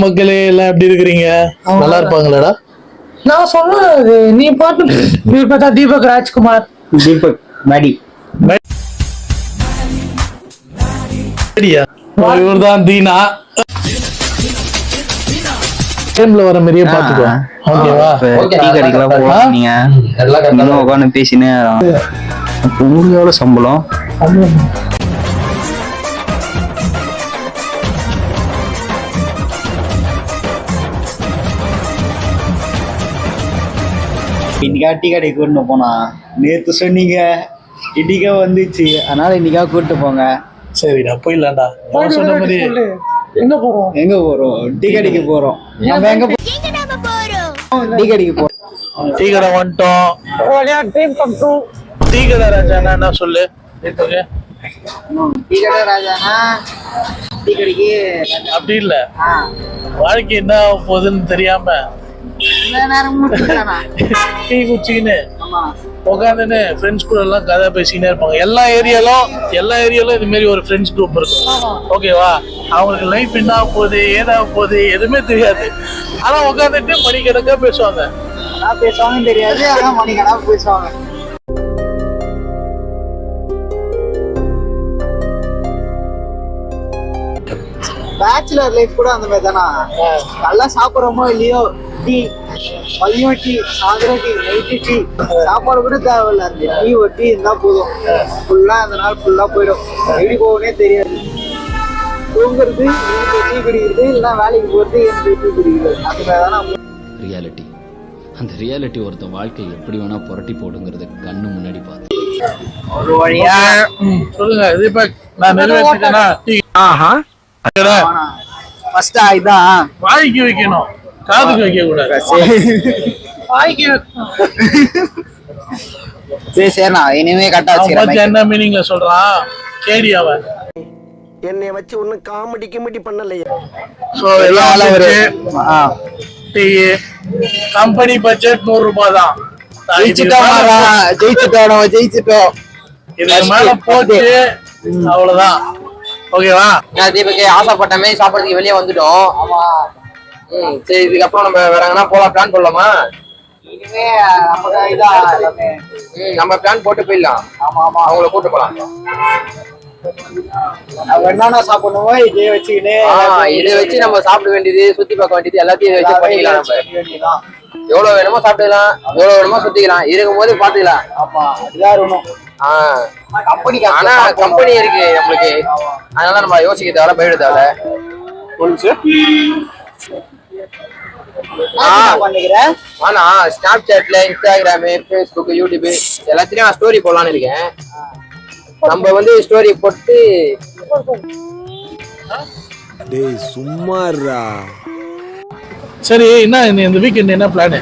மக்களே எல்லாம் எப்படி இருக்கிறீங்க? நல்லா இருப்பாங்களாடா? நான் சொல்றது நீ பாட்டு பார்த்தா தீபக் ராஜ்குமார், தீபக் மடி இவர்தான் தீனா. டைம்ல வர மாதிரியே பாத்துக்கோ. ஓகேவா? டீ கடைக்கெல்லாம் போறீங்க எல்லாம் உட்காந்து பேசினே உங்களுக்கு எவ்வளவு சம்பளம்? இன்னைக்கா டீ கடைக்கு கூட்டு போனா நேத்து சொன்னீங்க இன்னைக்கா வந்துச்சு, அதனால இன்னைக்கா கூட்டு போங்க. சரிடா போயிடலாம்டா. நான் சொன்ன மாதிரி எங்க போறோம்? எங்க போறோம்? டீ கடைக்கு போறோம். நம்ம எங்க டீ கடைக்கு போறோம். டீ கடை வந்துட்டோம். டீ கடை ராஜா என்ன சொல்லு? டீ கடை ராஜானா டீ கடைக்கு அப்படி இல்ல, வாழ்க்கை என்ன ஆக போகுதுன்னு தெரியாம டீ குச்சிக்கின்னு உட்காந்துன்னு ஃப்ரெண்ட்ஸ் கூட எல்லாம் கதை பேசிக்கினே இருப்பாங்க. எல்லா ஏரியாலும் இது மாதிரி ஒரு ஃப்ரெண்ட்ஸ் குரூப் இருக்கும். ஓகேவா? அவங்களுக்கு லைஃப் என்ன ஆக போகுது ஏதாக போகுது எதுவுமே தெரியாது. ஆனா உட்காந்துட்டு மணிக்கணக்கா பேசுவாங்க. பேசுவாங்கன்னு தெரியாது, ஆனா மணிக்கணக்கா பேசுவாங்க. பேச்சுலர் லைஃப் கூட அந்த மாதிரி தானா? நல்லா சாப்பிட்றோமோ இல்லையோ டீ, மதியம் டீ, சாயந்தரம் டீ, நைட்டு டீ, சாப்பாடு கூட தேவையில்ல. அந்த டீ ஒரு டீ இருந்தா போதும், ஃபுல்லா அந்த நாள் ஃபுல்லா போயிடும். எப்படி போகனே தெரியாது. தூங்குறது, டீ குடிக்கிறது, இல்லைன்னா வேலைக்கு போறது, டீ குடிக்கிறது, அந்த மாதிரி தானே ரியாலிட்டி. அந்த ரியாலிட்டி ஒருத்தன் வாழ்க்கை எப்படி வேணா புரட்டி போடுங்கிறத கண்ணு முன்னாடி பார்த்து ஒரு வழியா சொல்லுங்க. தீபக், நான் நிறைவேற்றிட்டேனா? இதான் வாய்க்கு வைக்கணும், காதுக்கு வைக்க கூடாது. சரிண்ணா, இனிமே கரெக்டா வச்சுக்கிறேன். என்ன மீனிங்ல சொல்றான் கேடி அவன். என்னை வச்சு ஒன்னும் காமெடி கிமெடி பண்ணலையே. கம்பெனி பட்ஜெட் 100 ரூபாய் தான். ஜெயிச்சிட்டோம். இதுக்கு மேல போச்சு அவ்வளவுதான். ஓகேவா? தீபக்கு ஆசைப்பட்டமே சாப்பிடறதுக்கு வெளியே வந்துட்டோம். சரி, இதுக்கப்புறம் நம்ம வேற எங்கன்னா போலாம், பிளான் போடலாமா? இனிமே நம்ம பிளான் போட்டு போயிடலாம். அவங்கள கூட்டு போலாம். என்னன்னா சாப்பிடணுமோ இதை வச்சுக்கிட்டு இதை வச்சு நம்ம சாப்பிட வேண்டியது, சுத்தி பார்க்க வேண்டியது எல்லாத்தையும் இதை வச்சு பண்ணிக்கலாம். நம்ம எவ்வளவு வேணுமோ சாப்பிட்டுக்கலாம், எவ்வளவு வேணுமோ சுத்திக்கலாம், இருக்கும் போது பாத்துக்கலாம். ஆமா, அதுதான் இருக்கணும். ஆனா கம்பெனி இருக்கு நம்மளுக்கு, அதனால நம்ம யோசிக்க தேவை, போயிட தேவை. ஆனா ஸ்னாப்சாட்ல, இன்ஸ்டாகிராமு, ஃபேஸ்புக், யூடியூப் எல்லாத்துலயும் நான் ஸ்டோரி போடலான்னு இருக்கேன். நம்ம வந்து ஸ்டோரி போட்டு சும்மாறா. சரி, என்ன இந்த வீக்கெண்ட் என்ன பிளான்?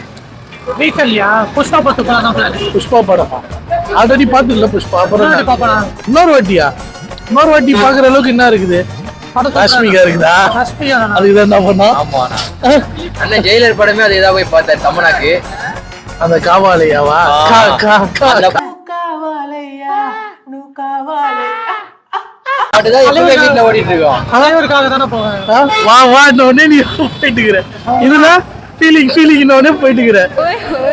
வீக்கெண்ட்யா புஷ்பா பத்து போலாம் பிளான். புஷ்பா படமா? ஆல்ரெடி பாத்துல புஷ்பா. அப்புறம் இன்னொரு வாட்டி பாக்குற அளவுக்கு என்ன இருக்குது? காஷ்மீகா இருக்குதா? அதுக்குதான் என்ன பண்ணா? அண்ணன் ஜெயிலர் படமே அது ஏதாவது போய் பார்த்தேன். தமிழ்நாக்கு அந்த காவாலையாவா? வீட்டுல ஓடிட்டு இருக்கோம். தலைவருக்காக தானே போவேன். வா நீ போயிட்டு இதுல ஃபீலிங் போயிட்டு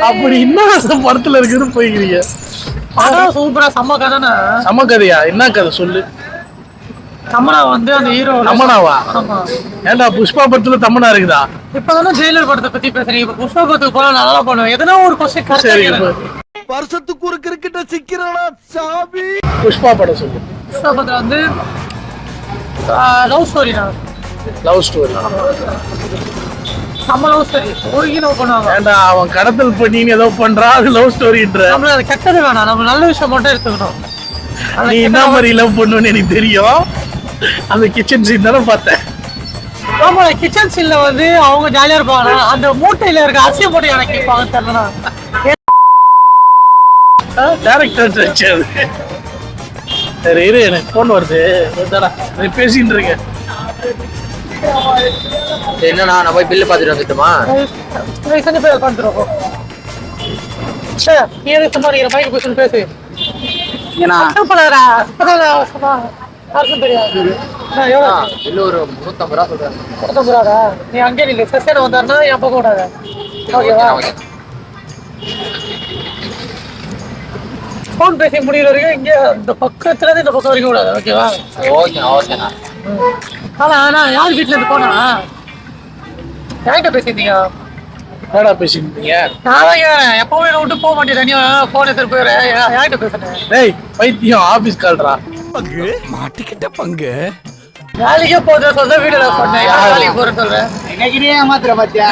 அப்படி என்ன படத்துல இருக்குன்னு போய்க்கிறீங்க. சூப்பரா செம்ம கதை. செம்ம கதையா? என்ன கதை சொல்லு. தமனா வந்து அந்த ஹீரோ. தமனாவா? ஏண்டா புஷ்பா படத்துல தமனா இருக்குதா? இப்பதானே ஜெயிலர் படத்தை பத்தி பேசுறீங்க. இப்ப புஷ்பா படத்துக்கு போனா நல்லா பண்ணுவேன். எதனா ஒரு கொஸ்டின். சரி, வருஷத்துக்கு ஒரு கிரிக்கெட்ட சிக்கிறானா சாமி. புஷ்பா படம் சொல்லு. புஷ்பா படத்துல வந்து லவ் ஸ்டோரி. நம்ம லவ் ஸ்டோரி ஒரு லவ் பண்ணுவாங்க. ஏண்டா அவன் கடத்தல் பண்ணின்னு ஏதோ பண்றான், அது லவ் ஸ்டோரின்ற. நம்மள அது கெட்டது வேணாம், நம்ம நல்ல விஷயம் மட்டும் எடுத்துக்கணும். நீ என்ன மாதிரி லவ் பண்ணுன்னு எனக்கு தெரியும். அந்த கிச்சன் சீன் தானே பார்த்தேன். ஆமா, கிச்சன் சீன்ல வந்து அவங்க ஜாலியா இருப்பாங்க. அந்த மூட்டையில இருக்க அரிசி போட்டு எனக்கு கேட்பாங்க. தெரியல டைரக்டர் வச்சது. சரி இரு, எனக்கு போன் வருது. நீ பேசிட்டு இருக்கேன். என்னன்னா நான் போய் பில்லு பாத்துட்டு வந்துட்டுமா? போய் உட்காந்துருக்கோம். நீ எதுக்கு சும்மா பைக் பேசு. யாருக்கும் தெரியாது. நான் எவ்வளோ இல்ல ஒரு 150 ரூபா சொல்றேன். 19 ரூபாடா. நீ அங்கே நில்லு. சஸ்டேன் வந்தாருன்னா என் பக்கம் விடாத. ஓகேவா? ஃபோன் பேசி முடிகிற வரைக்கும் இங்கே இந்த பக்கத்துல இருந்து இந்த பக்கம் வரைக்கும் விடாது. ஓகேவா? ஓகேண்ணா. ஆனா யார் வீட்டுல இருந்து போனா யார்கிட்ட பேசியிருந்தீங்க? என்னடா பேசிக்கிட்டீங்க? நான் தான் கேட்கறேன். எப்பவுமே என்னை விட்டு போக மாட்டேன். தனியா போன் எடுத்துட்டு போயிடுறேன். யார்கிட்ட பேசுறேன்? டேய் பைத்தியம், ஆபீஸ் கால்றா. மாட்டிக்கிட்ட பங்கு. வேலைக்கே போத சொல்ற வீடுல சொன்னேன். யார் வேலைக்கு போறேன்னு சொல்றேன்? என்னைக்கிட்டே ஏமாத்துற பாத்தியா?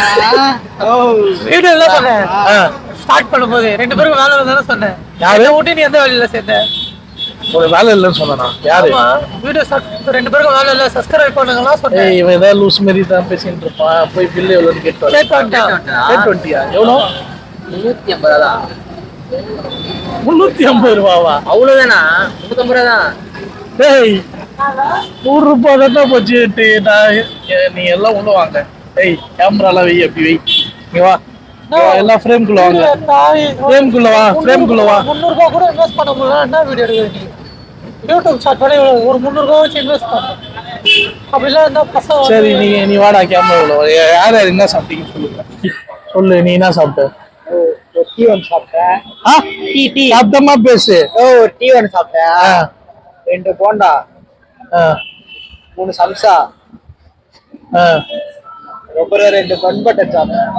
வீடுல சொன்னேன். ஸ்டார்ட் பண்ணும்போது 2 பேருக்கும் வேலை இல்லைன்னு சொன்னேன். யாரை விட்டு நீ எந்த வேலையில சேர்ந்த? ஒரு வேலை இல்லைன்னு சொன்னா யாரு? வீடியோ ஸ்டார்ட் 2 பேருக்கும் வேலை இல்ல, சப்ஸ்கிரைப் பண்ணுங்களா சொன்னேன். ஏய் இவன் ஏதாவது லூஸ் மாதிரி தான் பேசிட்டு இருப்பான். போய் பில்லு எவ்வளோன்னு கேட்டு கேட்டு வந்துட்டான். 20 எவ்வளோ? 350 தான். 350 ரூபாவா? அவ்வளவுதானா? 350 ரூபா தான். டேய் 100 ரூபாய் தான் போச்சு. நீ எல்லாம் உள்ள வாங்க. டேய் கேமராலாம் வை, அப்படி வை. இங்க வா, எல்லாம் ஃப்ரேம்குள்ள வாங்க. ஃப்ரேம்குள்ள வா, ஃப்ரேம்குள்ள வா. 300 ரூபாய் கூட இன்வெஸ்ட் பண்ண முடியல. என்ன வீடியோ எடுக்கிறீங்க? யூடியூப் ஸ்டார்ட் பண்ணி ஒரு 300 ரூபாய் வச்சு இன்வெஸ்ட் பண்ணேன். அப்படிலாம் இருந்தா பசங்க சரி நீ வாடா கேமரா உள்ள வா. யார் யார் என்ன சாப்பிட்டீங்க சொல்லுங்க. சொல்லு, நீ என்ன சாப்பிட்ட? டீ ஒன்று சாப்பிட்டேன். டீ சத்தமா பேசு. டீ ஒன்று சாப்பிட்டேன். 2 போண்டா, 3 சம்சா, அப்புறம் 2 பன் பட்டர் சாப்பிட்டேன்.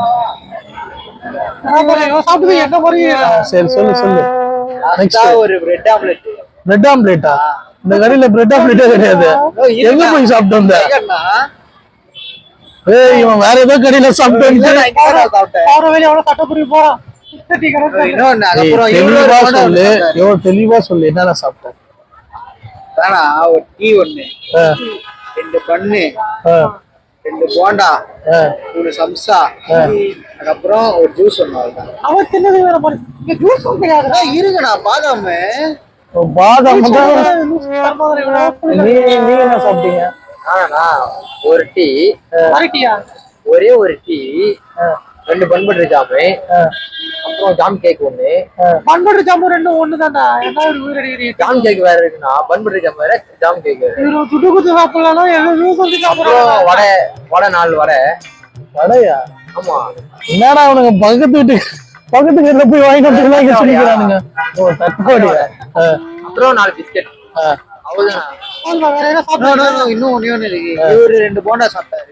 சாப்பிட்டு என்ன மாதிரி சரி சொல்லு. Last ஒரு பிரெட் ஆம்லெட். பிரெட் ஆம்லேட்டா? இந்த கடையில பிரெட் ஆம்லேட்டே கிடையாது. எங்க போய் சாப்பிட்டு வந்த? ஏய் இவன் வேற ஏதோ கடையில சாப்பிட்டு வந்து போற வேலையை எவ்வளவு சட்டப்படி போறான். தெளிவா சொல்லு. எவ்வளவு தெளிவா சொல்லு, என்னென்ன சாப்பிட்ட? ஒரு டீ ஒண்ணு, 2 பன்னு, 2 போண்டா, 3 சம்சா, அதுக்கப்புறம் ஒரு ஜூஸ் ஒண்ணு. அவன் தின்னது வேற மாதிரி. இங்க ஜூஸ் கிடையாதுடா. இருக்குண்ணா பாதாம். பாதாம் நீ நீ என்ன சாப்பிட்டீங்க? ஆனா ஒரு டீ, கரெக்டியா? ஒரே ஒரு டீ, 2 பன் பட்டர் ஜாமு, அப்புறம் ஜாம் கேக் ஒண்ணு. பன் பட்டர் ஜாம் 2 ஒண்ணுதான்டா. என்ன ஒரு வீரடி. ஜாம் கேக் வேற இருக்குண்ணா. பன் பட்டர் ஜாம் வேற, ஜாம் கேக் வேற. இவரு துட்டு குத்து சாப்பிடலாம். எல்லாம் ஜூஸ் வந்து அப்புறம் சாப்பிடுறாங்க. வடை 4 வடை. வடையா? ஆமா. என்னடா அவனுங்க பக்கத்து வீட்டுல போய் வாங்கிட்டு வந்து இங்க சொல்லிக்கிறானுங்க. ஓ தக்காளி. அப்புறம் 4 பிஸ்கட். அவ்வளவுதான். வேற என்ன சாப்பிடுறாங்க? இன்னும் ஒண்ணு இருக்கு. இவரு 2 போண்டா சாப்பிட்டாரு,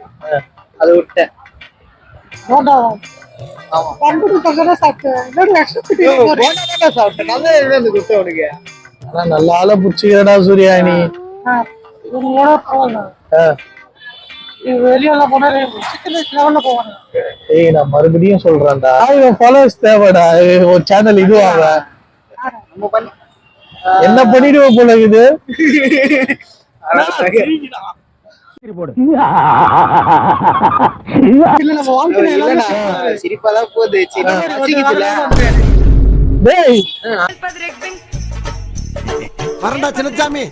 அதை விட்டேன். போண்டா பன் பட்டர் தங்கதான் சாப்பிட்டேன். என்னடி எக்ஸ்ட்ரா போண்டா சாப்பிட்டேன். நல்லா இருந்து கொடுத்த உனக்கு. ஆனா நல்ல ஆளை புடிச்சுக்கிறடா சூர்யா நீ. வெளியெல்லாம் போனா சிக்கன் லெவல்ல போவாங்க. ஏய் நான் மறுபடியும் சொல்றேன்டா, இவன் ஃபாலோவர்ஸ் தேவைடா. ஒரு சேனல் இதுவாங்க என்ன பண்ணிடுவோம் போல இருக்குது. சிரிப்பாதான் போகுது. டேய் வரண்டா சின்னசாமி.